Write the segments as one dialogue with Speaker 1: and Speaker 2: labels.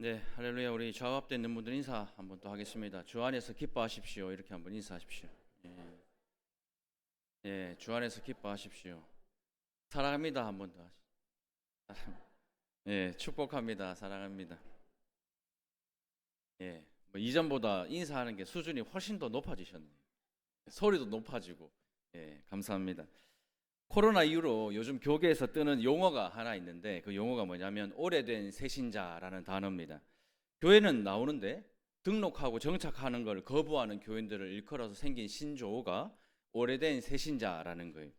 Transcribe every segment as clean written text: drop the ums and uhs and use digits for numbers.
Speaker 1: 네, 할렐루야. 우리 좌합돼 있는 분들 인사 한번 또 하겠습니다. 주 안에서 기뻐하십시오. 이렇게 한번 인사하십시오. 예, 주 안에서 기뻐하십시오. 사랑합니다. 한번 더 하시죠. 축복합니다. 사랑합니다. 뭐 이전보다 인사하는 게 수준이 훨씬 더 높아지셨네요. 소리도 높아지고, 감사합니다. 코로나 이후로 요즘 교계에서 뜨는 용어가 하나 있는데 그 용어가 뭐냐면 오래된 새신자라는 단어입니다. 교회는 나오는데 등록하고 정착하는 걸 거부하는 교인들을 일컬어서 생긴 신조어가 오래된 새신자라는 거예요.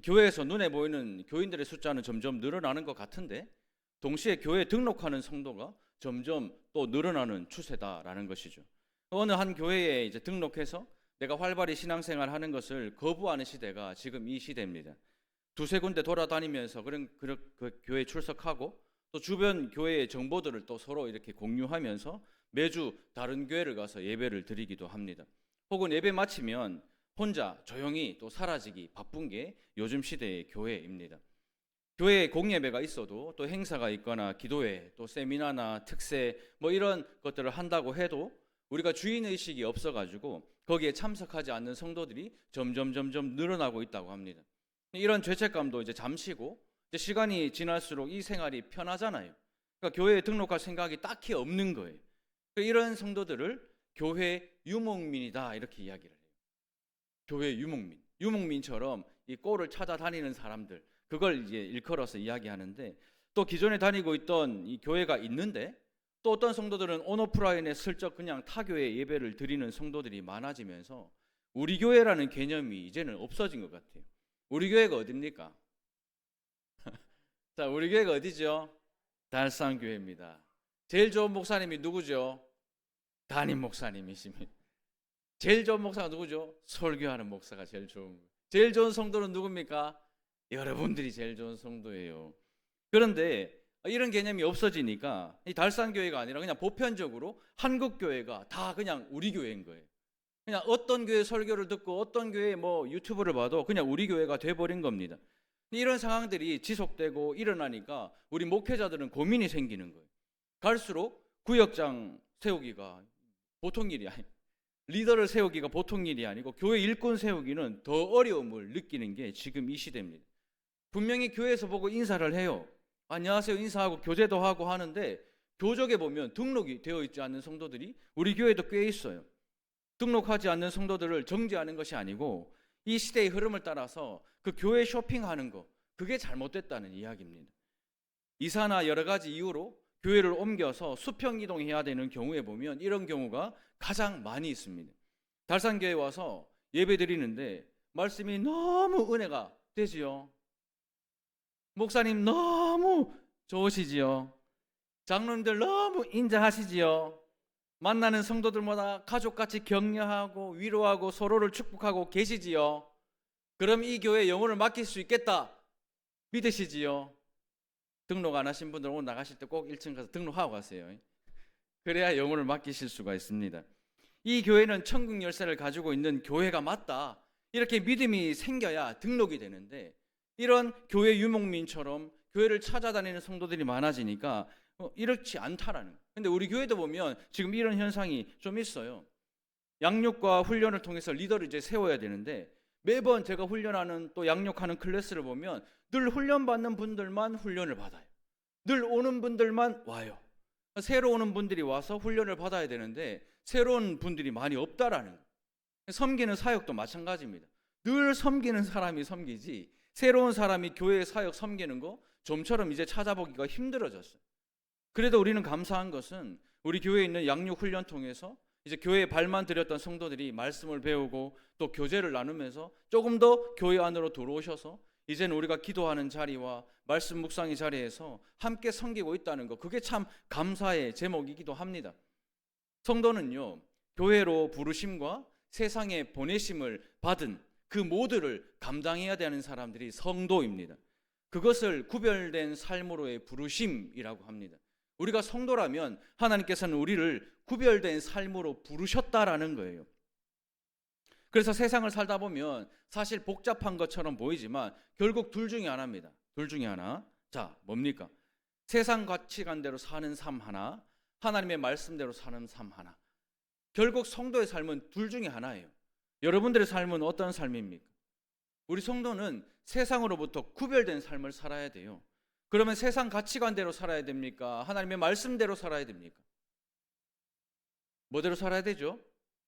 Speaker 1: 교회에서 눈에 보이는 교인들의 숫자는 점점 늘어나는 것 같은데 동시에 교회에 등록하는 성도가 점점 또 늘어나는 추세다라는 것이죠. 어느 한 교회에 이제 등록해서 내가 활발히 신앙생활 하는 것을 거부하는 시대가 지금 이 시대입니다. 두세 군데 돌아다니면서 그 교회에 출석하고 또 주변 교회의 정보들을 또 서로 이렇게 공유하면서 매주 다른 교회를 가서 예배를 드리기도 합니다. 혹은 예배 마치면 혼자 조용히 또 사라지기 바쁜 게 요즘 시대의 교회입니다. 교회에 공예배가 있어도 또 행사가 있거나 기도회 또 세미나나 특세 뭐 이런 것들을 한다고 해도 우리가 주인의식이 없어가지고 거기에 참석하지 않는 성도들이 점점 늘어나고 있다고 합니다. 이런 죄책감도 이제 잠시고 이제 시간이 지날수록 이 생활이 편하잖아요. 그러니까 교회에 등록할 생각이 딱히 없는 거예요. 이런 성도들을 교회 유목민이다 이렇게 이야기를 해요. 교회 유목민, 유목민처럼 이 꼴을 찾아다니는 사람들, 그걸 이제 일컬어서 이야기하는데 또 기존에 다니고 있던 이 교회가 있는데 또 어떤 성도들은 온오프라인에 슬쩍 그냥 타 교회 예배를 드리는 성도들이 많아지면서 우리 교회라는 개념이 이제는 없어진 것 같아요. 우리 교회가 어딥니까? 자, 우리 교회가 어디죠? 달산교회입니다. 제일 좋은 목사님이 누구죠? 담임 목사님이십니다. 제일 좋은 목사가 누구죠? 설교하는 목사가 제일 좋은 거예요. 제일 좋은 성도는 누굽니까? 여러분들이 제일 좋은 성도예요. 그런데 이런 개념이 없어지니까 이 달산교회가 아니라 그냥 보편적으로 한국교회가 다 그냥 우리 교회인 거예요. 그냥 어떤 교회 설교를 듣고 어떤 교회 뭐 유튜브를 봐도 그냥 우리 교회가 돼버린 겁니다. 이런 상황들이 지속되고 일어나니까 우리 목회자들은 고민이 생기는 거예요. 갈수록 구역장 세우기가 보통 일이 아니에요. 리더를 세우기가 보통 일이 아니고 교회 일꾼 세우기는 더 어려움을 느끼는 게 지금 이 시대입니다. 분명히 교회에서 보고 인사를 해요. 안녕하세요 인사하고 교제도 하고 하는데 교적에 보면 등록이 되어 있지 않는 성도들이 우리 교회도 꽤 있어요. 등록하지 않는 성도들을 정죄하는 것이 아니고 이 시대의 흐름을 따라서 그 교회 쇼핑하는 거, 그게 잘못됐다는 이야기입니다. 이사나 여러 가지 이유로 교회를 옮겨서 수평 이동해야 되는 경우에 보면 이런 경우가 가장 많이 있습니다. 달산교회 와서 예배 드리는데 말씀이 너무 은혜가 되지요. 목사님 너무 좋으시지요. 장로님들 너무 인자하시지요. 만나는 성도들마다 가족같이 격려하고 위로하고 서로를 축복하고 계시지요. 그럼 이 교회 영혼을 맡길 수 있겠다 믿으시지요. 등록 안 하신 분들 오늘 나가실 때 꼭 1층 가서 등록하고 가세요. 그래야 영혼을 맡기실 수가 있습니다. 이 교회는 천국 열쇠를 가지고 있는 교회가 맞다 이렇게 믿음이 생겨야 등록이 되는데 이런 교회 유목민처럼 교회를 찾아다니는 성도들이 많아지니까 이렇지 않다라는 거예요. 근데 우리 교회도 보면 지금 이런 현상이 좀 있어요. 양육과 훈련을 통해서 리더를 이제 세워야 되는데 매번 제가 훈련하는 또 양육하는 클래스를 보면 늘 훈련받는 분들만 훈련을 받아요. 늘 오는 분들만 와요. 새로 오는 분들이 와서 훈련을 받아야 되는데 새로운 분들이 많이 없다라는 거예요. 섬기는 사역도 마찬가지입니다. 늘 섬기는 사람이 섬기지 새로운 사람이 교회 사역 섬기는 거 좀처럼 이제 찾아보기가 힘들어졌어요. 그래도 우리는 감사한 것은 우리 교회에 있는 양육 훈련 통해서 이제 교회에 발만 들였던 성도들이 말씀을 배우고 또 교제를 나누면서 조금 더 교회 안으로 들어오셔서 이제는 우리가 기도하는 자리와 말씀 묵상의 자리에서 함께 섬기고 있다는 거, 그게 참 감사의 제목이기도 합니다. 성도는요, 교회로 부르심과 세상에 보내심을 받은 그 모두를 감당해야 되는 사람들이 성도입니다. 그것을 구별된 삶으로의 부르심이라고 합니다. 우리가 성도라면 하나님께서는 우리를 구별된 삶으로 부르셨다라는 거예요. 그래서 세상을 살다 보면 사실 복잡한 것처럼 보이지만 결국 둘 중에 하나입니다. 둘 중에 하나. 자, 뭡니까? 세상 가치관대로 사는 삶 하나, 하나님의 말씀대로 사는 삶 하나. 결국 성도의 삶은 둘 중에 하나예요. 여러분들의 삶은 어떤 삶입니까? 우리 성도는 세상으로부터 구별된 삶을 살아야 돼요. 그러면 세상 가치관대로 살아야 됩니까? 하나님의 말씀대로 살아야 됩니까? 뭐대로 살아야 되죠?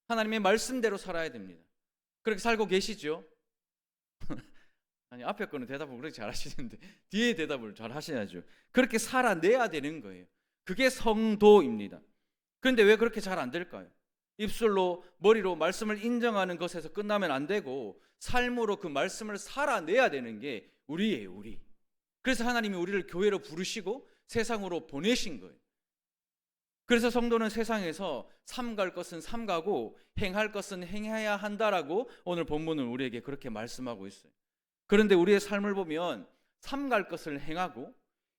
Speaker 1: 하나님의 말씀대로 살아야 됩니다. 그렇게 살고 계시죠? 아니, 앞에 거는 대답을 그렇게 잘 하시는데 뒤에 대답을 잘 하셔야죠. 그렇게 살아내야 되는 거예요. 그게 성도입니다. 그런데 왜 그렇게 잘 안 될까요? 입술로, 머리로 말씀을 인정하는 것에서 끝나면 안 되고 삶으로 그 말씀을 살아내야 되는 게 우리예요, 우리. 그래서 하나님이 우리를 교회로 부르시고 세상으로 보내신 거예요. 그래서 성도는 세상에서 삼갈 것은 삼가고 행할 것은 행해야 한다라고 오늘 본문은 우리에게 그렇게 말씀하고 있어요. 그런데 우리의 삶을 보면 삼갈 것을 행하고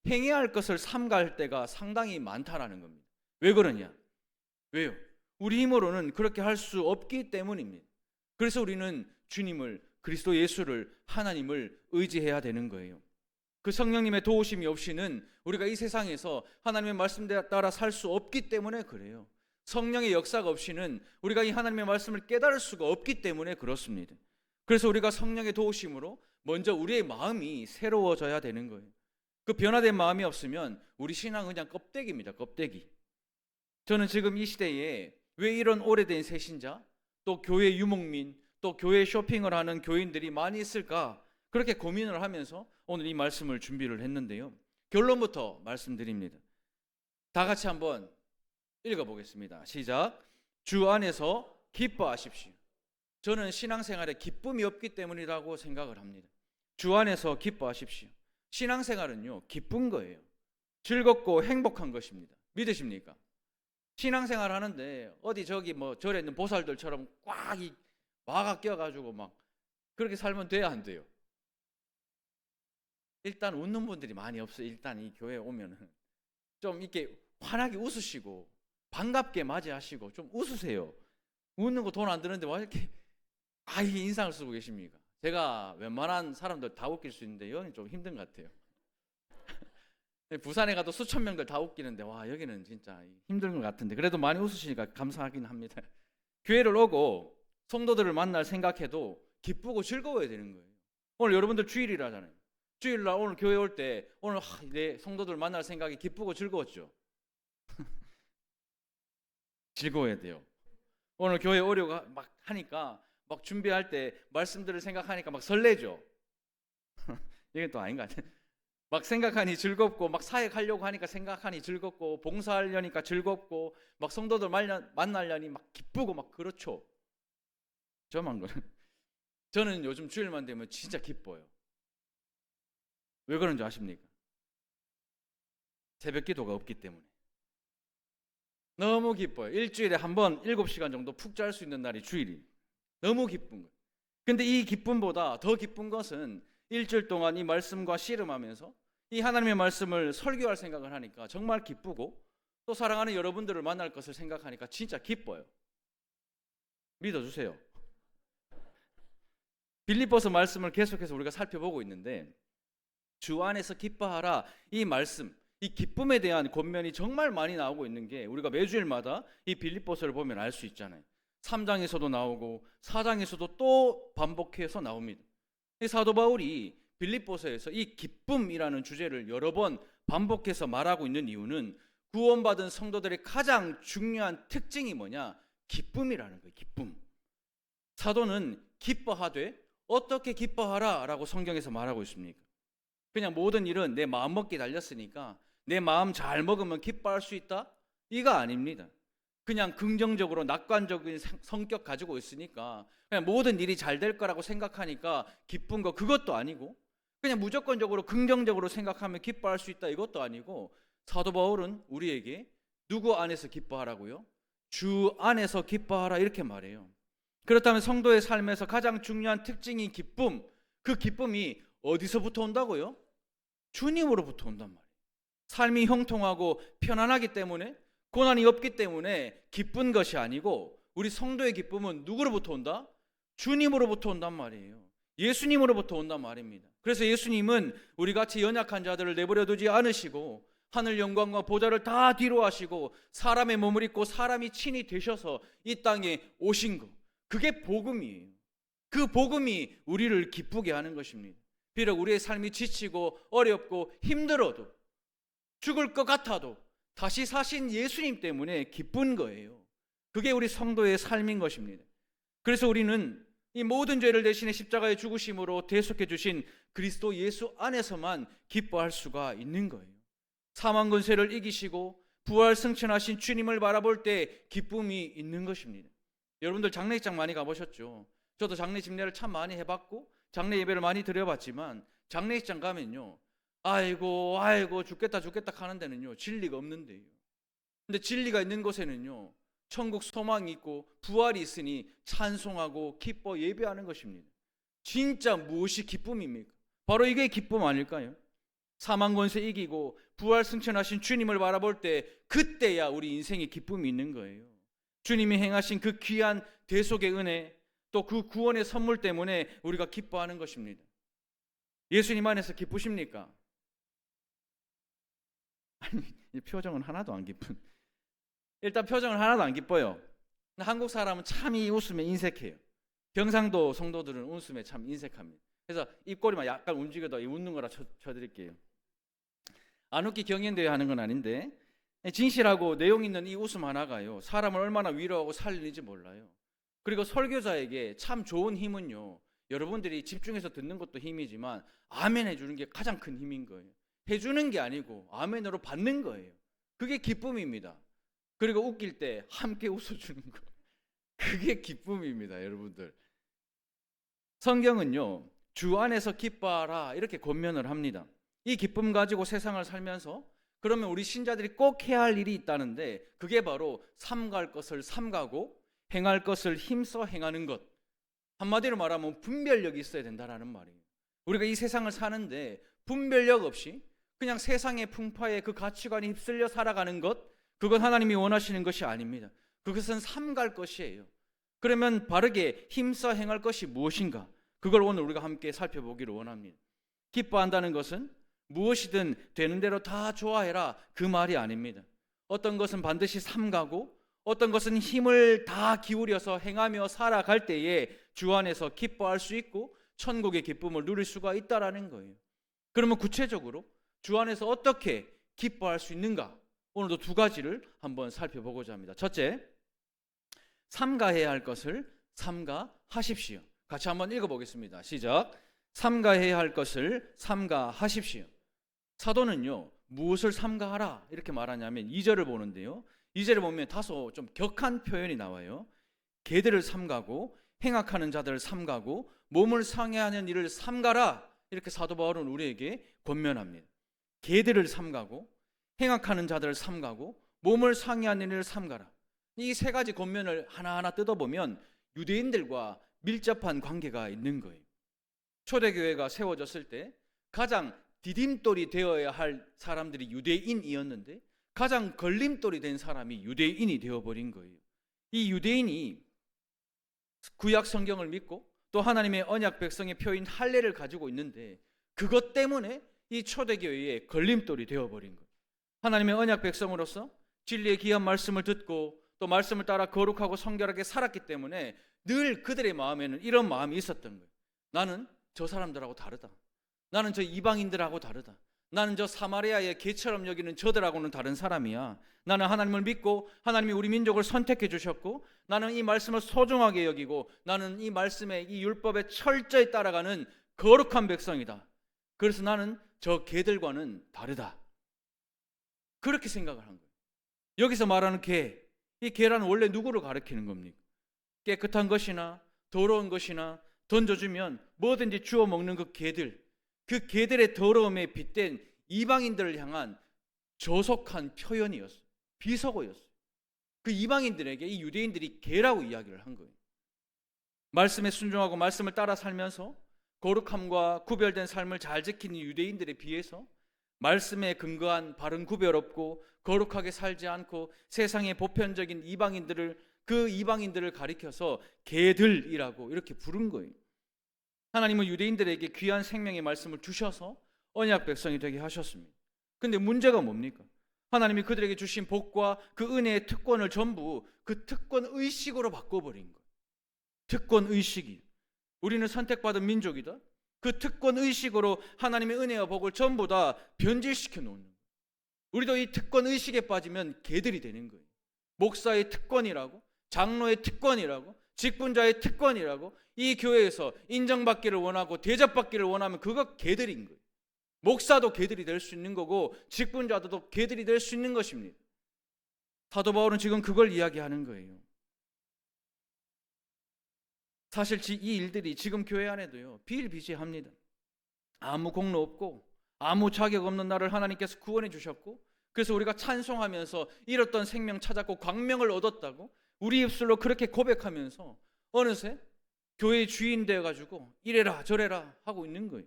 Speaker 1: 행해야 할 것을 삼갈 때가 상당히 많다라는 겁니다. 왜 그러냐? 왜요? 우리 힘으로는 그렇게 할 수 없기 때문입니다. 그래서 우리는 주님을, 그리스도 예수를, 하나님을 의지해야 되는 거예요. 그 성령님의 도우심이 없이는 우리가 이 세상에서 하나님의 말씀에 따라 살 수 없기 때문에 그래요. 성령의 역사가 없이는 우리가 이 하나님의 말씀을 깨달을 수가 없기 때문에 그렇습니다. 그래서 우리가 성령의 도우심으로 먼저 우리의 마음이 새로워져야 되는 거예요. 그 변화된 마음이 없으면 우리 신앙은 그냥 껍데기입니다. 껍데기. 저는 지금 이 시대에 왜 이런 오래된 새신자, 또 교회 유목민, 또 교회 쇼핑을 하는 교인들이 많이 있을까? 그렇게 고민을 하면서 오늘 이 말씀을 준비를 했는데요. 결론부터 말씀드립니다. 다 같이 한번 읽어보겠습니다. 시작. 주 안에서 기뻐하십시오. 저는 신앙생활에 기쁨이 없기 때문이라고 생각을 합니다. 주 안에서 기뻐하십시오. 신앙생활은요, 기쁜 거예요. 즐겁고 행복한 것입니다. 믿으십니까? 신앙생활 하는데 어디 저기 뭐 절에 있는 보살들처럼 꽉 이 와가 껴가지고 막 그렇게 살면 돼야 안 돼요? 일단 웃는 분들이 많이 없어요. 일단 이 교회에 오면은 좀 이렇게 환하게 웃으시고 반갑게 맞이하시고 좀 웃으세요. 웃는 거 돈 안 드는데 왜 이렇게 이게 인상을 쓰고 계십니까? 제가 웬만한 사람들 다 웃길 수 있는데 여기는 좀 힘든 것 같아요. 부산에 가도 수천 명들 다 웃기는데 와 여기는 진짜 힘든 것 같은데 그래도 많이 웃으시니까 감사하긴 합니다. 교회를 오고 성도들을 만날 생각해도 기쁘고 즐거워야 되는 거예요. 오늘 여러분들 주일이라잖아요. 주일날 오늘 교회 올 때 오늘 내 성도들 만날 생각이 기쁘고 즐거웠죠. 즐거워야 돼요. 오늘 교회 오려고 막 하니까 막 준비할 때 말씀들을 생각하니까 막 설레죠. 이게 또 아닌 것 같아요. 막 생각하니 즐겁고 막 사역하려고 하니까 생각하니 즐겁고 봉사하려니까 즐겁고 막 성도들 만나려니 막 기쁘고 막 그렇죠. 저만 그래. 저는 요즘 주일만 되면 진짜 기뻐요. 왜 그런지 아십니까? 새벽 기도가 없기 때문에. 너무 기뻐요. 일주일에 한 번 7시간 정도 푹 잘 수 있는 날이 주일이에요. 너무 기쁜 거예요. 근데 이 기쁨보다 더 기쁜 것은 일주일 동안 이 말씀과 씨름하면서 이 하나님의 말씀을 설교할 생각을 하니까 정말 기쁘고 또 사랑하는 여러분들을 만날 것을 생각하니까 진짜 기뻐요. 믿어주세요. 빌립보서 말씀을 계속해서 우리가 살펴보고 있는데 주 안에서 기뻐하라 이 말씀, 이 기쁨에 대한 권면이 정말 많이 나오고 있는 게 우리가 매주일마다 이 빌립보서를 보면 알 수 있잖아요. 3장에서도 나오고 4장에서도 또 반복해서 나옵니다. 이 사도 바울이 빌립보서에서 이 기쁨이라는 주제를 여러 번 반복해서 말하고 있는 이유는 구원받은 성도들의 가장 중요한 특징이 뭐냐? 기쁨이라는 거예요. 기쁨. 사도는 기뻐하되 어떻게 기뻐하라 라고 성경에서 말하고 있습니까? 그냥 모든 일은 내 마음 먹기 달렸으니까 내 마음 잘 먹으면 기뻐할 수 있다? 이거 아닙니다. 그냥 긍정적으로 낙관적인 성격 가지고 있으니까 그냥 모든 일이 잘 될 거라고 생각하니까 기쁜 거 그것도 아니고 그냥 무조건적으로 긍정적으로 생각하면 기뻐할 수 있다 이것도 아니고 사도 바울은 우리에게 누구 안에서 기뻐하라고요? 주 안에서 기뻐하라 이렇게 말해요. 그렇다면 성도의 삶에서 가장 중요한 특징인 기쁨, 그 기쁨이 어디서부터 온다고요? 주님으로부터 온단 말이에요. 삶이 형통하고 편안하기 때문에 고난이 없기 때문에 기쁜 것이 아니고 우리 성도의 기쁨은 누구로부터 온다? 주님으로부터 온단 말이에요. 예수님으로부터 온단 말입니다. 그래서 예수님은 우리같이 연약한 자들을 내버려 두지 않으시고 하늘 영광과 보좌를 다 뒤로 하시고 사람의 몸을 입고 사람이 친히 되셔서 이 땅에 오신 것, 그게 복음이에요. 그 복음이 우리를 기쁘게 하는 것입니다. 비록 우리의 삶이 지치고 어렵고 힘들어도, 죽을 것 같아도 다시 사신 예수님 때문에 기쁜 거예요. 그게 우리 성도의 삶인 것입니다. 그래서 우리는 이 모든 죄를 대신해 십자가의 죽으심으로 대속해 주신 그리스도 예수 안에서만 기뻐할 수가 있는 거예요. 사망 권세를 이기시고 부활 승천하신 주님을 바라볼 때 기쁨이 있는 것입니다. 여러분들 장례식장 많이 가보셨죠? 저도 장례 집례를 참 많이 해봤고 장례 예배를 많이 드려봤지만 장례식장 가면요, 아이고 죽겠다 하는 데는요 진리가 없는데요. 근데 진리가 있는 곳에는요 천국 소망이 있고 부활이 있으니 찬송하고 기뻐 예배하는 것입니다. 진짜 무엇이 기쁨입니까? 바로 이게 기쁨 아닐까요? 사망 권세 이기고 부활 승천하신 주님을 바라볼 때 그때야 우리 인생에 기쁨이 있는 거예요. 주님이 행하신 그 귀한 대속의 은혜, 또 그 구원의 선물 때문에 우리가 기뻐하는 것입니다. 예수님 안에서 기쁘십니까? 아니, 이 표정은 하나도 안 기쁜. 일단 표정은 하나도 안 기뻐요. 한국 사람은 참 이 웃음에 인색해요. 경상도 성도들은 웃음에 참 인색합니다. 그래서 입꼬리만 약간 움직여도 웃는 거라 쳐드릴게요. 안 웃기 경연대회 하는 건 아닌데 진실하고 내용 있는 이 웃음 하나가요 사람을 얼마나 위로하고 살리는지 몰라요. 그리고 설교자에게 참 좋은 힘은요, 여러분들이 집중해서 듣는 것도 힘이지만 아멘 해주는 게 가장 큰 힘인 거예요. 해주는 게 아니고 아멘으로 받는 거예요. 그게 기쁨입니다. 그리고 웃길 때 함께 웃어주는 거, 그게 기쁨입니다. 여러분들, 성경은요 주 안에서 기뻐하라 이렇게 권면을 합니다. 이 기쁨 가지고 세상을 살면서 그러면 우리 신자들이 꼭 해야 할 일이 있다는데, 그게 바로 삼갈 것을 삼가고 행할 것을 힘써 행하는 것. 한마디로 말하면 분별력이 있어야 된다는 말이에요. 우리가 이 세상을 사는데 분별력 없이 그냥 세상의 풍파에 그 가치관이 휩쓸려 살아가는 것, 그건 하나님이 원하시는 것이 아닙니다. 그것은 삼갈 것이에요. 그러면 바르게 힘써 행할 것이 무엇인가, 그걸 오늘 우리가 함께 살펴보기를 원합니다. 기뻐한다는 것은 무엇이든 되는 대로 다 좋아해라 그 말이 아닙니다. 어떤 것은 반드시 삼가고 어떤 것은 힘을 다 기울여서 행하며 살아갈 때에 주 안에서 기뻐할 수 있고 천국의 기쁨을 누릴 수가 있다라는 거예요. 그러면 구체적으로 주 안에서 어떻게 기뻐할 수 있는가, 오늘도 두 가지를 한번 살펴보고자 합니다. 첫째, 삼가해야 할 것을 삼가하십시오. 같이 한번 읽어보겠습니다. 시작. 삼가해야 할 것을 삼가하십시오. 사도는요 무엇을 삼가하라 이렇게 말하냐면 2절을 보는데요, 2절을 보면 다소 좀 격한 표현이 나와요. 개들을 삼가고 행악하는 자들을 삼가고 몸을 상해하는 일을 삼가라, 이렇게 사도 바울은 우리에게 권면합니다. 개들을 삼가고 행악하는 자들을 삼가고 몸을 상해하는 일을 삼가라. 이 세 가지 권면을 하나하나 뜯어보면 유대인들과 밀접한 관계가 있는 거예요. 초대교회가 세워졌을 때 가장 디딤돌이 되어야 할 사람들이 유대인이었는데 가장 걸림돌이 된 사람이 유대인이 되어버린 거예요. 이 유대인이 구약 성경을 믿고 또 하나님의 언약 백성의 표인 할례를 가지고 있는데 그것 때문에 이 초대교회의 걸림돌이 되어버린 거예요. 하나님의 언약 백성으로서 진리의 귀한 말씀을 듣고 또 말씀을 따라 거룩하고 성결하게 살았기 때문에 늘 그들의 마음에는 이런 마음이 있었던 거예요. 나는 저 사람들하고 다르다. 나는 저 이방인들하고 다르다. 나는 저 사마리아의 개처럼 여기는 저들하고는 다른 사람이야. 나는 하나님을 믿고 하나님이 우리 민족을 선택해 주셨고 나는 이 말씀을 소중하게 여기고 나는 이 말씀에 이 율법에 철저히 따라가는 거룩한 백성이다. 그래서 나는 저 개들과는 다르다. 그렇게 생각을 한 거예요. 여기서 말하는 개, 이 개라는 원래 누구를 가리키는 겁니까? 깨끗한 것이나 더러운 것이나 던져주면 뭐든지 주워 먹는 그 개들, 그 개들의 더러움에 빗댄 이방인들을 향한 저속한 표현이었어요. 비속어였어요. 그 이방인들에게 이 유대인들이 개라고 이야기를 한 거예요. 말씀에 순종하고 말씀을 따라 살면서 거룩함과 구별된 삶을 잘 지키는 유대인들에 비해서 말씀에 근거한 바른 구별 없고 거룩하게 살지 않고 세상의 보편적인 그 이방인들을 가리켜서 개들이라고 이렇게 부른 거예요. 하나님은 유대인들에게 귀한 생명의 말씀을 주셔서 언약 백성이 되게 하셨습니다. 근데 문제가 뭡니까? 하나님이 그들에게 주신 복과 그 은혜의 특권을 전부 그 특권 의식으로 바꿔버린 거예요. 특권 의식이. 우리는 선택받은 민족이다. 그 특권 의식으로 하나님의 은혜와 복을 전부 다 변질시켜 놓는 거예요. 우리도 이 특권 의식에 빠지면 개들이 되는 거예요. 목사의 특권이라고, 장로의 특권이라고, 직분자의 특권이라고, 이 교회에서 인정받기를 원하고 대접받기를 원하면 그거 개들인 거예요. 목사도 개들이 될 수 있는 거고 직분자도 개들이 될 수 있는 것입니다. 사도 바울은 지금 그걸 이야기하는 거예요. 사실 이 일들이 지금 교회 안에도요, 비일비재합니다. 아무 공로 없고 아무 자격 없는 나를 하나님께서 구원해 주셨고, 그래서 우리가 찬송하면서 잃었던 생명 찾았고 광명을 얻었다고 우리 입술로 그렇게 고백하면서 어느새 교회의 주인 되어가지고 이래라 저래라 하고 있는 거예요.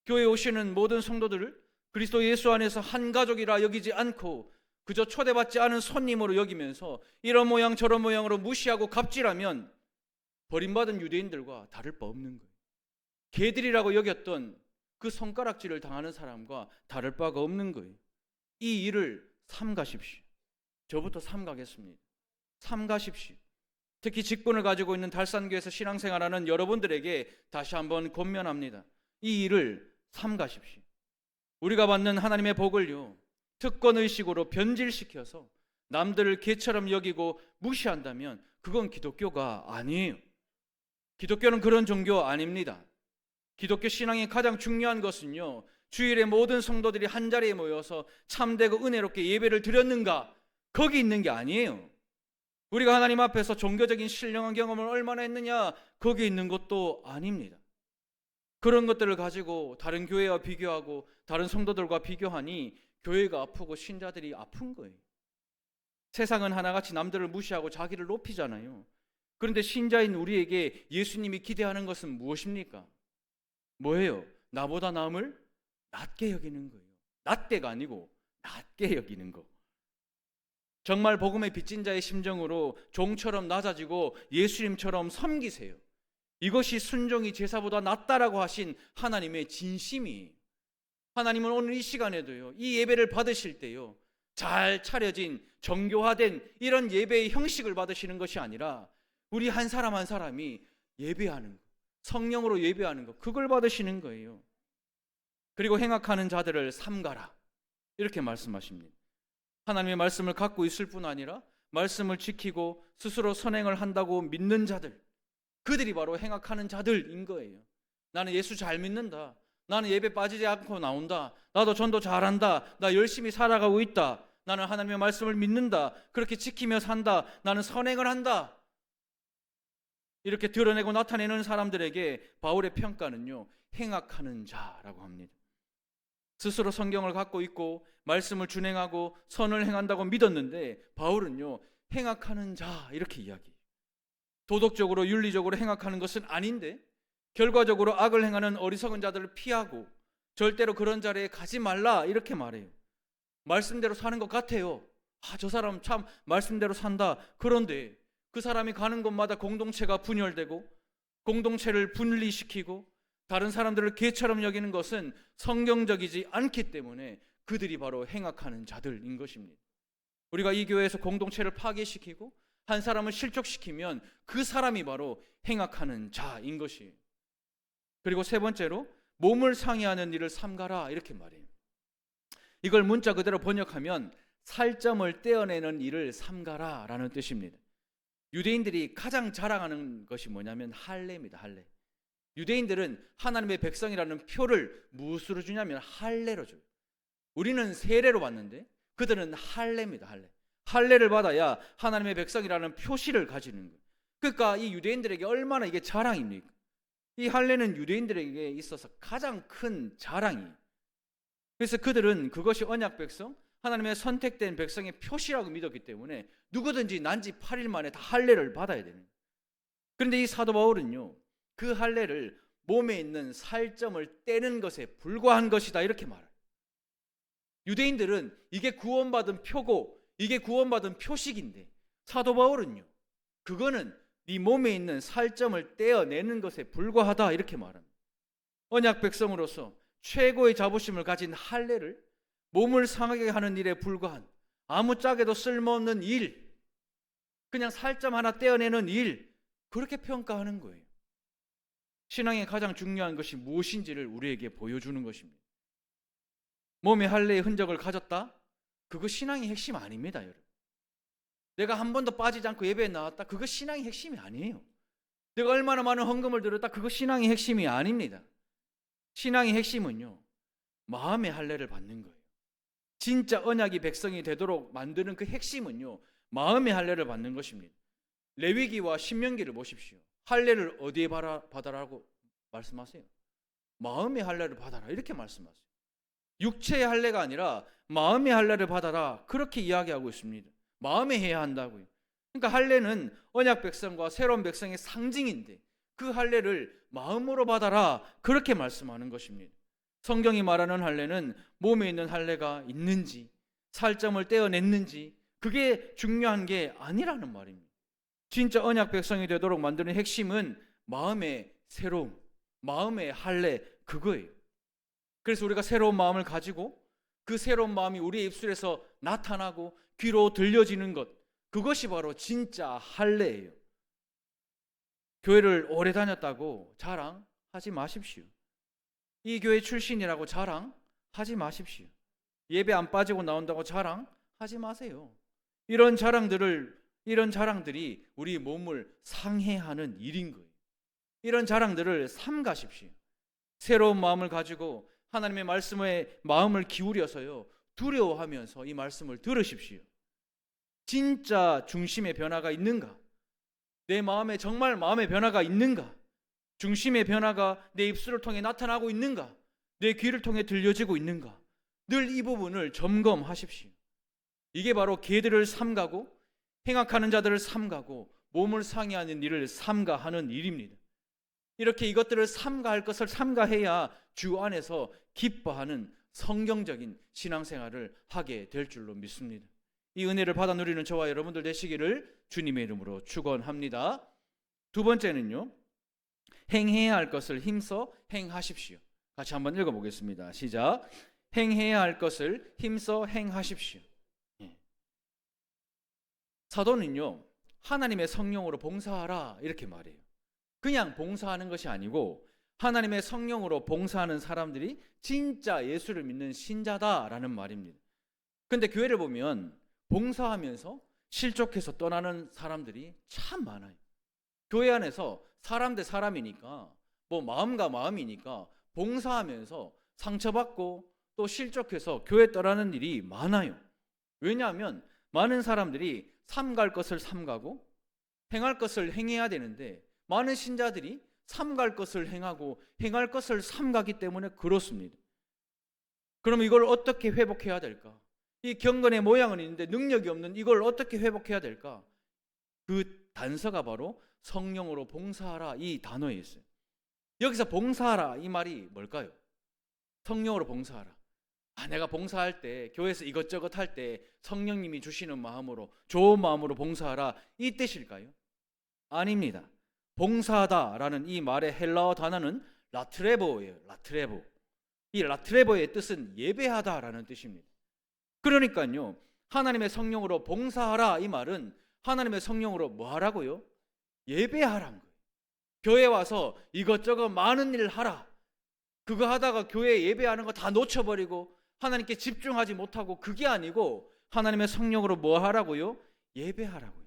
Speaker 1: 교회에 오시는 모든 성도들을 그리스도 예수 안에서 한 가족이라 여기지 않고 그저 초대받지 않은 손님으로 여기면서 이런 모양 저런 모양으로 무시하고 갑질하면 버림받은 유대인들과 다를 바 없는 거예요. 개들이라고 여겼던 그 손가락질을 당하는 사람과 다를 바가 없는 거예요. 이 일을 삼가십시오. 저부터 삼가겠습니다. 삼가십시오. 특히 직분을 가지고 있는 달산교회에서 신앙생활하는 여러분들에게 다시 한번 권면합니다. 이 일을 삼가십시오. 우리가 받는 하나님의 복을요, 특권의식으로 변질시켜서 남들을 개처럼 여기고 무시한다면 그건 기독교가 아니에요. 기독교는 그런 종교 아닙니다. 기독교 신앙의 가장 중요한 것은요, 주일에 모든 성도들이 한자리에 모여서 참되고 은혜롭게 예배를 드렸는가, 거기 있는 게 아니에요. 우리가 하나님 앞에서 종교적인 신령한 경험을 얼마나 했느냐, 거기 있는 것도 아닙니다. 그런 것들을 가지고 다른 교회와 비교하고 다른 성도들과 비교하니 교회가 아프고 신자들이 아픈 거예요. 세상은 하나같이 남들을 무시하고 자기를 높이잖아요. 그런데 신자인 우리에게 예수님이 기대하는 것은 무엇입니까? 뭐예요? 나보다 남을 낮게 여기는 거예요. 낮게가 아니고 낮게 여기는 거. 정말 복음의 빚진 자의 심정으로 종처럼 낮아지고 예수님처럼 섬기세요. 이것이 순종이 제사보다 낫다라고 하신 하나님의 진심이. 하나님은 오늘 이 시간에도요, 이 예배를 받으실 때요, 잘 차려진 정교화된 이런 예배의 형식을 받으시는 것이 아니라 우리 한 사람 한 사람이 예배하는 것, 성령으로 예배하는 것, 그걸 받으시는 거예요. 그리고 행악하는 자들을 삼가라, 이렇게 말씀하십니다. 하나님의 말씀을 갖고 있을 뿐 아니라 말씀을 지키고 스스로 선행을 한다고 믿는 자들, 그들이 바로 행악하는 자들인 거예요. 나는 예수 잘 믿는다, 나는 예배 빠지지 않고 나온다, 나도 전도 잘한다, 나 열심히 살아가고 있다, 나는 하나님의 말씀을 믿는다, 그렇게 지키며 산다, 나는 선행을 한다, 이렇게 드러내고 나타내는 사람들에게 바울의 평가는요, 행악하는 자라고 합니다. 스스로 성경을 갖고 있고 말씀을 준행하고 선을 행한다고 믿었는데 바울은요, 행악하는 자 이렇게 이야기해요. 도덕적으로 윤리적으로 행악하는 것은 아닌데 결과적으로 악을 행하는 어리석은 자들을 피하고 절대로 그런 자리에 가지 말라, 이렇게 말해요. 말씀대로 사는 것 같아요. 저 사람 참 말씀대로 산다. 그런데 그 사람이 가는 곳마다 공동체가 분열되고 공동체를 분리시키고 다른 사람들을 개처럼 여기는 것은 성경적이지 않기 때문에 그들이 바로 행악하는 자들인 것입니다. 우리가 이 교회에서 공동체를 파괴시키고 한 사람을 실족시키면 그 사람이 바로 행악하는 자인 것이에요. 그리고 세 번째로 몸을 상해하는 일을 삼가라, 이렇게 말해요. 이걸 문자 그대로 번역하면 살점을 떼어내는 일을 삼가라 라는 뜻입니다. 유대인들이 가장 자랑하는 것이 뭐냐면 할례입니다. 할례. 유대인들은 하나님의 백성이라는 표를 무엇으로 주냐면 할례로 줘요. 우리는 세례로 받는데 그들은 할례입니다. 할례. 할례를 받아야 하나님의 백성이라는 표시를 가지는 거예요. 그러니까 이 유대인들에게 얼마나 이게 자랑입니까? 이 할례는 유대인들에게 있어서 가장 큰 자랑이에요. 그래서 그들은 그것이 언약 백성, 하나님의 선택된 백성의 표시라고 믿었기 때문에 누구든지 난지 8일 만에 다 할례를 받아야 되는 거예요. 그런데 이 사도 바울은요, 그 할례를 몸에 있는 살점을 떼는 것에 불과한 것이다, 이렇게 말해요. 유대인들은 이게 구원받은 표고 이게 구원받은 표식인데 사도 바울은요, 그거는 네 몸에 있는 살점을 떼어내는 것에 불과하다, 이렇게 말합니다. 언약 백성으로서 최고의 자부심을 가진 할례를 몸을 상하게 하는 일에 불과한 아무짝에도 쓸모없는 일, 그냥 살점 하나 떼어내는 일, 그렇게 평가하는 거예요. 신앙의 가장 중요한 것이 무엇인지를 우리에게 보여주는 것입니다. 몸에 할례의 흔적을 가졌다? 그거 신앙의 핵심 아닙니다, 여러분. 내가 한 번도 빠지지 않고 예배에 나왔다? 그거 신앙의 핵심이 아니에요. 내가 얼마나 많은 헌금을 드렸다? 그거 신앙의 핵심이 아닙니다. 신앙의 핵심은요, 마음의 할례를 받는 거예요. 진짜 언약이 백성이 되도록 만드는 그 핵심은요, 마음의 할례를 받는 것입니다. 레위기와 신명기를 보십시오. 할례를 어디에 받아라고 말씀하세요? 마음의 할례를 받아라, 이렇게 말씀하세요. 육체의 할례가 아니라 마음의 할례를 받아라, 그렇게 이야기하고 있습니다. 마음에 해야 한다고요. 그러니까 할례는 언약 백성과 새로운 백성의 상징인데 그 할례를 마음으로 받아라, 그렇게 말씀하는 것입니다. 성경이 말하는 할례는 몸에 있는 할례가 있는지 살점을 떼어냈는지 그게 중요한 게 아니라는 말입니다. 진짜 언약 백성이 되도록 만드는 핵심은 마음의 새로움, 마음의 할례, 그거예요. 그래서 우리가 새로운 마음을 가지고 그 새로운 마음이 우리의 입술에서 나타나고 귀로 들려지는 것, 그것이 바로 진짜 할례예요. 교회를 오래 다녔다고 자랑하지 마십시오. 이 교회 출신이라고 자랑하지 마십시오. 예배 안 빠지고 나온다고 자랑하지 마세요. 이런 자랑들이 우리 몸을 상해하는 일인 거예요. 이런 자랑들을 삼가십시오. 새로운 마음을 가지고 하나님의 말씀에 마음을 기울여서요, 두려워하면서 이 말씀을 들으십시오. 진짜 중심의 변화가 있는가? 내 마음에 정말 마음의 변화가 있는가? 중심의 변화가 내 입술을 통해 나타나고 있는가? 내 귀를 통해 들려지고 있는가? 늘 이 부분을 점검하십시오. 이게 바로 개들을 삼가고 행악하는 자들을 삼가고 몸을 상해하는 일을 삼가하는 일입니다. 이렇게 이것들을 삼가할 것을 삼가해야 주 안에서 기뻐하는 성경적인 신앙생활을 하게 될 줄로 믿습니다. 이 은혜를 받아 누리는 저와 여러분들 되시기를 주님의 이름으로 축원합니다. 두 번째는요, 행해야 할 것을 힘써 행하십시오. 같이 한번 읽어보겠습니다. 시작. 행해야 할 것을 힘써 행하십시오. 사도는요, 하나님의 성령으로 봉사하라, 이렇게 말해요. 그냥 봉사하는 것이 아니고 하나님의 성령으로 봉사하는 사람들이 진짜 예수를 믿는 신자다라는 말입니다. 근데 교회를 보면 봉사하면서 실족해서 떠나는 사람들이 참 많아요. 교회 안에서 사람 대 사람이니까, 마음과 마음이니까 봉사하면서 상처받고 또 실족해서 교회 떠나는 일이 많아요. 왜냐하면 많은 사람들이 삼갈 것을 삼가고 행할 것을 행해야 되는데 많은 신자들이 삼갈 것을 행하고 행할 것을 삼가기 때문에 그렇습니다. 그럼 이걸 어떻게 회복해야 될까? 이 경건의 모양은 있는데 능력이 없는 이걸 어떻게 회복해야 될까? 그 단서가 바로 성령으로 봉사하라, 이 단어에 있어요. 여기서 봉사하라, 이 말이 뭘까요? 성령으로 봉사하라. 내가 봉사할 때, 교회에서 이것저것 할 때 성령님이 주시는 마음으로, 좋은 마음으로 봉사하라, 이 뜻일까요? 아닙니다. 봉사하다라는 이 말의 헬라어 단어는 라트레보예요. 라트레보. 이 라트레보의 뜻은 예배하다라는 뜻입니다. 그러니까요, 하나님의 성령으로 봉사하라, 이 말은 하나님의 성령으로 뭐 하라고요? 예배하라는 거예요. 교회 와서 이것저것 많은 일을 하라. 그거 하다가 교회 예배하는 거 다 놓쳐버리고 하나님께 집중하지 못하고, 그게 아니고 하나님의 성령으로 뭐 하라고요? 예배하라고요.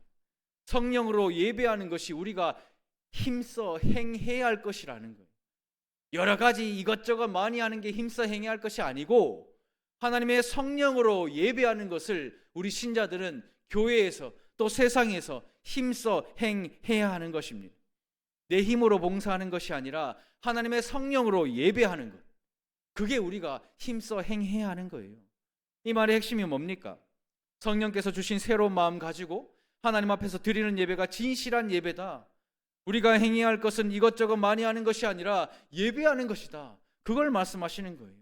Speaker 1: 성령으로 예배하는 것이 우리가 힘써 행해야 할 것이라는 거예요. 여러 가지 이것저것 많이 하는 게 힘써 행해야 할 것이 아니고 하나님의 성령으로 예배하는 것을 우리 신자들은 교회에서 또 세상에서 힘써 행해야 하는 것입니다. 내 힘으로 봉사하는 것이 아니라 하나님의 성령으로 예배하는 것, 그게 우리가 힘써 행해야 하는 거예요. 이 말의 핵심이 뭡니까? 성령께서 주신 새로운 마음 가지고 하나님 앞에서 드리는 예배가 진실한 예배다. 우리가 행해야 할 것은 이것저것 많이 하는 것이 아니라 예배하는 것이다. 그걸 말씀하시는 거예요.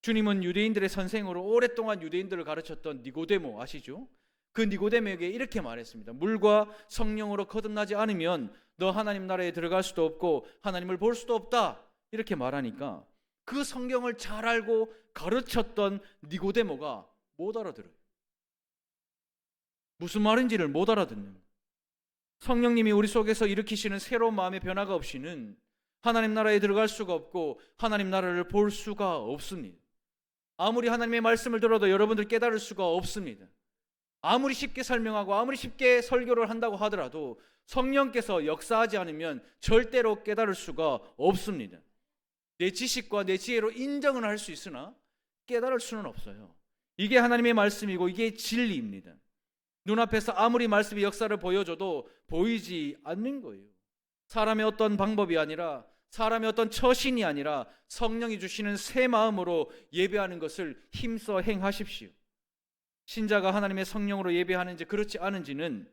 Speaker 1: 주님은 유대인들의 선생으로 오랫동안 유대인들을 가르쳤던 니고데모 아시죠? 그 니고데모에게 이렇게 말했습니다. 물과 성령으로 거듭나지 않으면 너 하나님 나라에 들어갈 수도 없고 하나님을 볼 수도 없다. 이렇게 말하니까 그 성경을 잘 알고 가르쳤던 니고데모가 못 알아들어요. 무슨 말인지를 못 알아듣는 거예요. 성령님이 우리 속에서 일으키시는 새로운 마음의 변화가 없이는 하나님 나라에 들어갈 수가 없고 하나님 나라를 볼 수가 없습니다. 아무리 하나님의 말씀을 들어도 여러분들 깨달을 수가 없습니다. 아무리 쉽게 설명하고 아무리 쉽게 설교를 한다고 하더라도 성령께서 역사하지 않으면 절대로 깨달을 수가 없습니다. 내 지식과 내 지혜로 인정은 할 수 있으나 깨달을 수는 없어요. 이게 하나님의 말씀이고 이게 진리입니다. 눈앞에서 아무리 말씀의 역사를 보여줘도 보이지 않는 거예요. 사람의 어떤 방법이 아니라, 사람의 어떤 처신이 아니라 성령이 주시는 새 마음으로 예배하는 것을 힘써 행하십시오. 신자가 하나님의 성령으로 예배하는지 그렇지 않은지는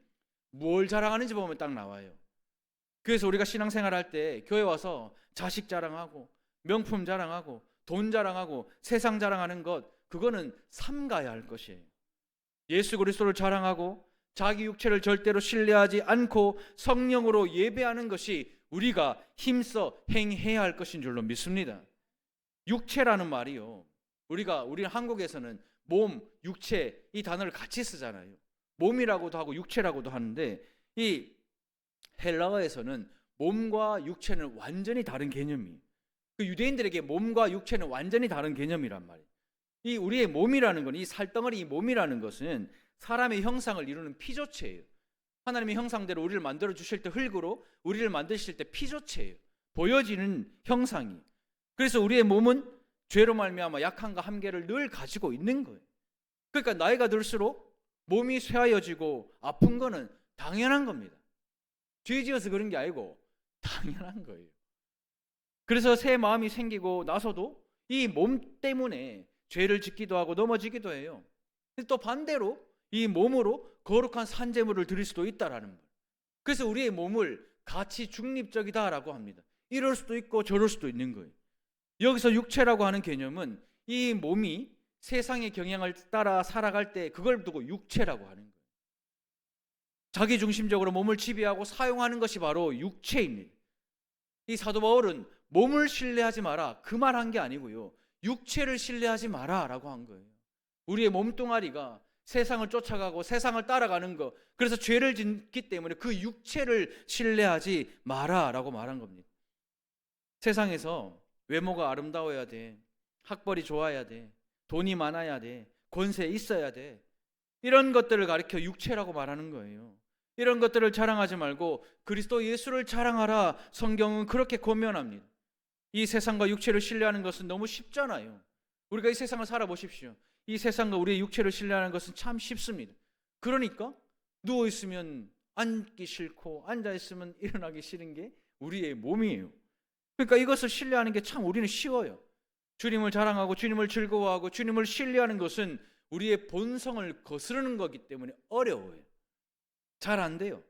Speaker 1: 뭘 자랑하는지 보면 딱 나와요. 그래서 우리가 신앙생활 할 때 교회 와서 자식 자랑하고 명품 자랑하고 돈 자랑하고 세상 자랑하는 것, 그거는 삼가야 할 것이에요. 예수 그리스도를 자랑하고 자기 육체를 절대로 신뢰하지 않고 성령으로 예배하는 것이 우리가 힘써 행해야 할 것인 줄로 믿습니다. 육체라는 말이요, 우리는 한국에서는 몸, 육체 이 단어를 같이 쓰잖아요. 몸이라고도 하고 육체라고도 하는데 이 헬라어에서는 몸과 육체는 완전히 다른 개념이에요. 그 유대인들에게 몸과 육체는 완전히 다른 개념이란 말이에요. 이 우리의 몸이라는 건, 이 살덩어리 이 몸이라는 것은 사람의 형상을 이루는 피조체예요. 하나님의 형상대로 우리를 만들어 주실 때 흙으로 우리를 만드실 때 피조체예요. 보여지는 형상이. 그래서 우리의 몸은 죄로 말미암아 약함과 한계를 늘 가지고 있는 거예요. 그러니까 나이가 들수록 몸이 쇠하여지고 아픈 거는 당연한 겁니다. 죄 지어서 그런 게 아니고 당연한 거예요. 그래서 새 마음이 생기고 나서도 이 몸 때문에 죄를 짓기도 하고 넘어지기도 해요. 또 반대로 이 몸으로 거룩한 산제물을 드릴 수도 있다라는 거예요. 그래서 우리의 몸을 가치 중립적이다라고 합니다. 이럴 수도 있고 저럴 수도 있는 거예요. 여기서 육체라고 하는 개념은 이 몸이 세상의 경향을 따라 살아갈 때 그걸 두고 육체라고 하는 거예요. 자기중심적으로 몸을 지배하고 사용하는 것이 바로 육체입니다. 이 사도 바울은 몸을 신뢰하지 마라 그 말 한 게 아니고요, 육체를 신뢰하지 마라 라고 한 거예요. 우리의 몸뚱아리가 세상을 쫓아가고 세상을 따라가는 거, 그래서 죄를 짓기 때문에 그 육체를 신뢰하지 마라 라고 말한 겁니다. 세상에서 외모가 아름다워야 돼, 학벌이 좋아야 돼, 돈이 많아야 돼, 권세 있어야 돼, 이런 것들을 가리켜 육체라고 말하는 거예요. 이런 것들을 자랑하지 말고 그리스도 예수를 자랑하라. 성경은 그렇게 권면합니다. 이 세상과 육체를 신뢰하는 것은 너무 쉽잖아요. 우리가 이 세상을 살아보십시오. 이 세상과 우리의 육체를 신뢰하는 것은 참 쉽습니다. 그러니까 누워있으면 앉기 싫고 앉아있으면 일어나기 싫은 게 우리의 몸이에요. 그러니까 이것을 신뢰하는 게 참 우리는 쉬워요. 주님을 자랑하고 주님을 즐거워하고 주님을 신뢰하는 것은 우리의 본성을 거스르는 거기 때문에 어려워요. 잘 안 돼요.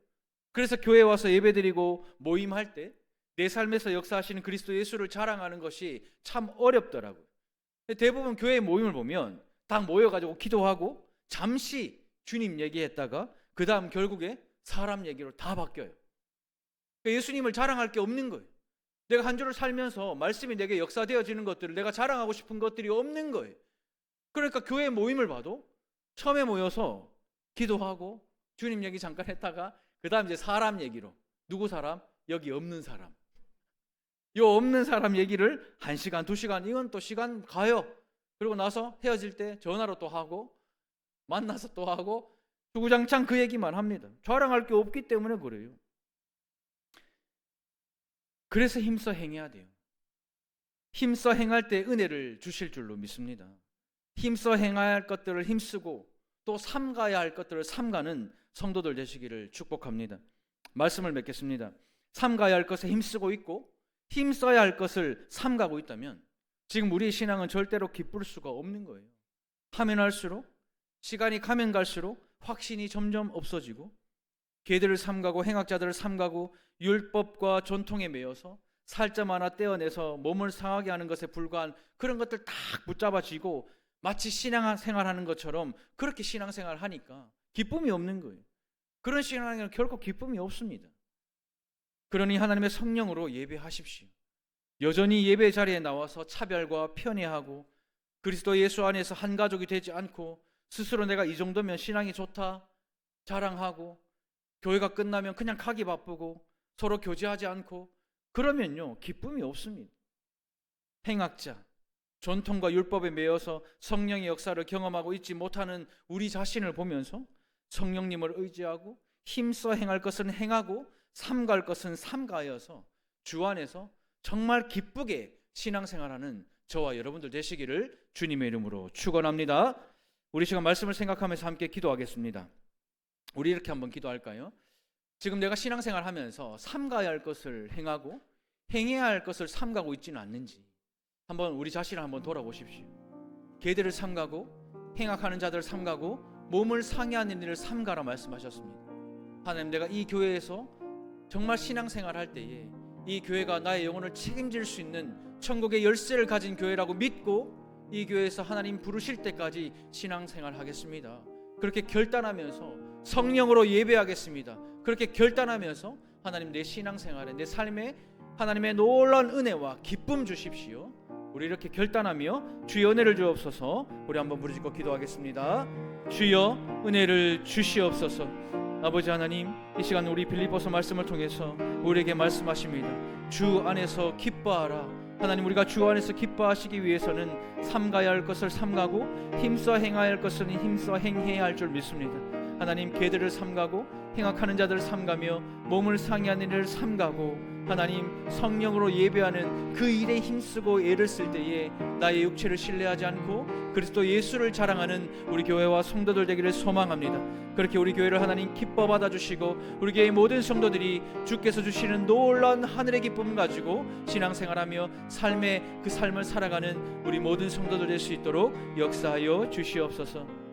Speaker 1: 그래서 교회 와서 예배드리고 모임할 때 내 삶에서 역사하시는 그리스도 예수를 자랑하는 것이 참 어렵더라고요. 대부분 교회 모임을 보면 다 모여가지고 기도하고 잠시 주님 얘기했다가 그 다음 결국에 사람 얘기로 다 바뀌어요. 예수님을 자랑할 게 없는 거예요. 내가 한 주를 살면서 말씀이 내게 역사되어지는 것들을 내가 자랑하고 싶은 것들이 없는 거예요. 그러니까 교회 모임을 봐도 처음에 모여서 기도하고 주님 얘기 잠깐 했다가 그 다음 이제 사람 얘기로, 누구 사람? 여기 없는 사람. 요 없는 사람 얘기를 1시간, 2시간, 이건 또 시간 가요. 그리고 나서 헤어질 때 전화로 또 하고 만나서 또 하고 주구장창 그 얘기만 합니다. 자랑할 게 없기 때문에 그래요. 그래서 힘써 행해야 돼요. 힘써 행할 때 은혜를 주실 줄로 믿습니다. 힘써 행해야 할 것들을 힘쓰고 또 삼가야 할 것들을 삼가는 성도들 되시기를 축복합니다. 말씀을 맺겠습니다. 삼가야 할 것에 힘쓰고 있고 힘써야 할 것을 삼가고 있다면 지금 우리의 신앙은 절대로 기쁠 수가 없는 거예요. 하면 할수록, 시간이 가면 갈수록 확신이 점점 없어지고 계들을 삼가고 행악자들을 삼가고 율법과 전통에 매여서 살점 하나 떼어내서 몸을 상하게 하는 것에 불과한 그런 것들 딱 붙잡아지고 마치 신앙생활하는 것처럼 그렇게 신앙생활을 하니까 기쁨이 없는 거예요. 그런 신앙에는 결코 기쁨이 없습니다. 그러니 하나님의 성령으로 예배하십시오. 여전히 예배 자리에 나와서 차별과 편애하고 그리스도 예수 안에서 한 가족이 되지 않고 스스로 내가 이 정도면 신앙이 좋다 자랑하고 교회가 끝나면 그냥 가기 바쁘고 서로 교제하지 않고 그러면요 기쁨이 없습니다. 행악자, 전통과 율법에 매여서 성령의 역사를 경험하고 있지 못하는 우리 자신을 보면서 성령님을 의지하고 힘써 행할 것은 행하고 삼가할 것은 삼가하여서 주 안에서 정말 기쁘게 신앙생활하는 저와 여러분들 되시기를 주님의 이름으로 축원합니다. 우리 시간 말씀을 생각하면서 함께 기도하겠습니다. 우리 이렇게 한번 기도할까요? 지금 내가 신앙생활 하면서 삼가야 할 것을 행하고 행해야 할 것을 삼가고 있지는 않는지 한번 우리 자신을 한번 돌아보십시오. 계대를 삼가고 행악하는 자들을 삼가고 몸을 상해하는 일을 삼가라 말씀하셨습니다. 하나님, 내가 이 교회에서 정말 신앙생활 할 때에 이 교회가 나의 영혼을 책임질 수 있는 천국의 열쇠를 가진 교회라고 믿고 이 교회에서 하나님 부르실 때까지 신앙생활 하겠습니다. 그렇게 결단하면서 성령으로 예배하겠습니다. 그렇게 결단하면서 하나님 내 신앙생활에 내 삶에 하나님의 놀라운 은혜와 기쁨 주십시오. 우리 이렇게 결단하며 주여 은혜를 주옵소서. 우리 한번 부르짖고 기도하겠습니다. 주여 은혜를 주시옵소서. 아버지 하나님, 이 시간 우리 빌립보서 말씀을 통해서 우리에게 말씀하십니다. 주 안에서 기뻐하라. 하나님, 우리가 주 안에서 기뻐하시기 위해서는 삼가야 할 것을 삼가고 힘써 행해야 할 것은 힘써 행해야 할 줄 믿습니다. 하나님, 계들을 삼가고 행악하는 자들을 삼가며 몸을 상해하는 일을 삼가고 하나님 성령으로 예배하는 그 일에 힘쓰고 애를 쓸 때에 나의 육체를 신뢰하지 않고 그리스도 예수를 자랑하는 우리 교회와 성도들 되기를 소망합니다. 그렇게 우리 교회를 하나님 기뻐 받아주시고 우리 교회의 모든 성도들이 주께서 주시는 놀라운 하늘의 기쁨을 가지고 신앙생활하며 삶의 그 삶을 살아가는 우리 모든 성도들 될 수 있도록 역사하여 주시옵소서.